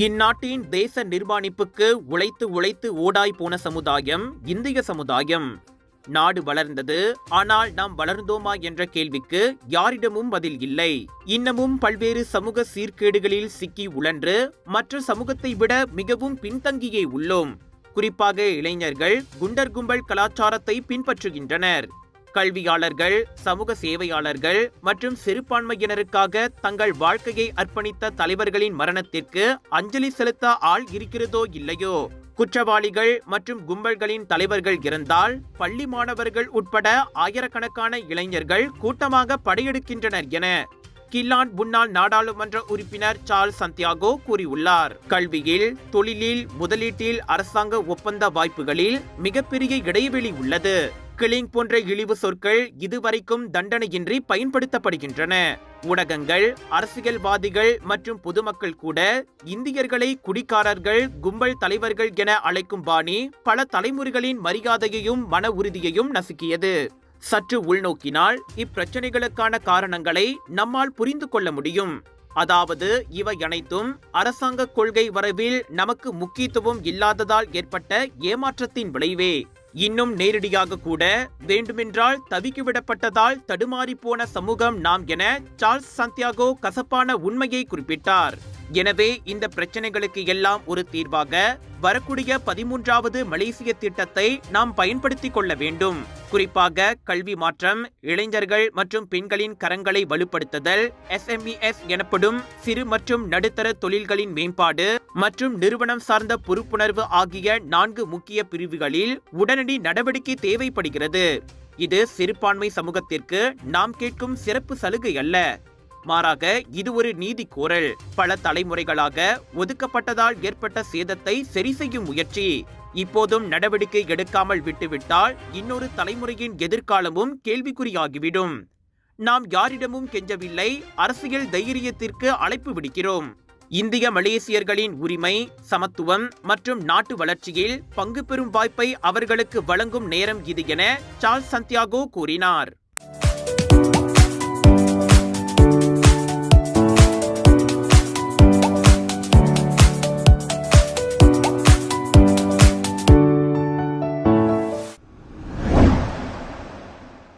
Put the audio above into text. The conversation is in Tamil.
இந்நாட்டின் தேச நிர்மாணிப்புக்கு உழைத்து உழைத்து ஓடாய் போன சமுதாயம் இந்திய சமுதாயம். நாடு வளர்ந்தது, ஆனால் நாம் வளர்ந்தோமா என்ற கேள்விக்கு யாரிடமும் பதில் இல்லை. இன்னமும் பல்வேறு சமூக சீர்கேடுகளில் சிக்கி உழன்று மற்ற சமூகத்தை விட மிகவும் பின்தங்கியே உள்ளோம். குறிப்பாக இளைஞர்கள் குண்டர் கும்பல் கலாச்சாரத்தை பின்பற்றுகின்றனர். கல்வியாளர்கள், சமூக சேவையாளர்கள் மற்றும் சிறுபான்மையினருக்காக தங்கள் வாழ்க்கையை அர்ப்பணித்த தலைவர்களின் மரணத்திற்கு அஞ்சலி செலுத்த ஆள் இருக்கிறதோ இல்லையோ, குற்றவாளிகள் மற்றும் கும்பல்களின் தலைவர்கள் இருந்தால் பள்ளி மாணவர்கள் உட்பட ஆயிரக்கணக்கான இளைஞர்கள் கூட்டமாக படையெடுக்கின்றனர் என கில்லான் முன்னாள் நாடாளுமன்ற உறுப்பினர் சார்ல்ஸ் சந்தியாகோ கூறியுள்ளார். கல்வியில், தொழிலில், முதலீட்டில், அரசாங்க ஒப்பந்த வாய்ப்புகளில் மிகப்பெரிய இடைவெளி உள்ளது. கிளிங் போன்ற இழிவு சொற்கள் இதுவரைக்கும் தண்டனையின்றி பயன்படுத்தப்படுகின்றன. ஊடகங்கள், அரசியல்வாதிகள் மற்றும் பொதுமக்கள் கூட இந்தியர்களை குடிகாரர்கள், கும்பல் தலைவர்கள் என அழைக்கும் பாணி பல தலைமுறைகளின் மரியாதையையும் மன உறுதியையும் நசுக்கியது. சற்று உள்நோக்கினால் இப்பிரச்சனைகளுக்கான காரணங்களை நம்மால் புரிந்து கொள்ள முடியும். அதாவது, இவை அனைத்தும் அரசாங்க கொள்கை வரவில் நமக்கு முக்கியத்துவம் இல்லாததால் ஏற்பட்ட ஏமாற்றத்தின் விளைவே. இன்னும் நேரடியாக கூட வேண்டுமென்றால் தவிக்கிவிடப்பட்டதால் தடுமாறி போன சமூகம் நாம் என சார்ல்ஸ் சந்தியாகோ கசப்பான உண்மையை குறிப்பிட்டார். எனவே இந்த பிரச்சனைகளுக்கு எல்லாம் ஒரு தீர்வாக வரக்கூடிய 13வது மலேசிய திட்டத்தை நாம் பயன்படுத்திக் கொள்ள வேண்டும். குறிப்பாக கல்வி மாற்றம், இளைஞர்கள் மற்றும் பெண்களின் கரங்களை வலுப்படுத்துதல், SMEs எனப்படும் சிறு மற்றும் நடுத்தர தொழில்களின் மேம்பாடு மற்றும் நிறுவனம் சார்ந்த பொறுப்புணர்வு ஆகிய 4 முக்கிய பிரிவுகளில் உடனடி நடவடிக்கை தேவைப்படுகிறது. இது சிறுபான்மை சமூகத்திற்கு நாம் கேட்கும் சிறப்பு சலுகை அல்ல, மாறாக இது ஒரு நீதி கோரல். பல தலைமுறைகளாக ஒதுக்கப்பட்டதால் ஏற்பட்ட சேதத்தை சரி செய்யும் முயற்சி. இப்போதும் நடவடிக்கை எடுக்காமல் விட்டுவிட்டால் இன்னொரு தலைமுறையின் எதிர்காலமும் கேள்விக்குறியாகிவிடும். நாம் யாரிடமும் கெஞ்சவில்லை, அரசியல் தைரியத்திற்கு அழைப்பு விடுக்கிறோம். இந்திய மலேசியர்களின் உரிமை, சமத்துவம் மற்றும் நாட்டு வளர்ச்சியில் பங்கு பெறும் வாய்ப்பை அவர்களுக்கு வழங்கும் நேரம் இது என சார்ல்ஸ் சந்தியாகோ கூறினார்.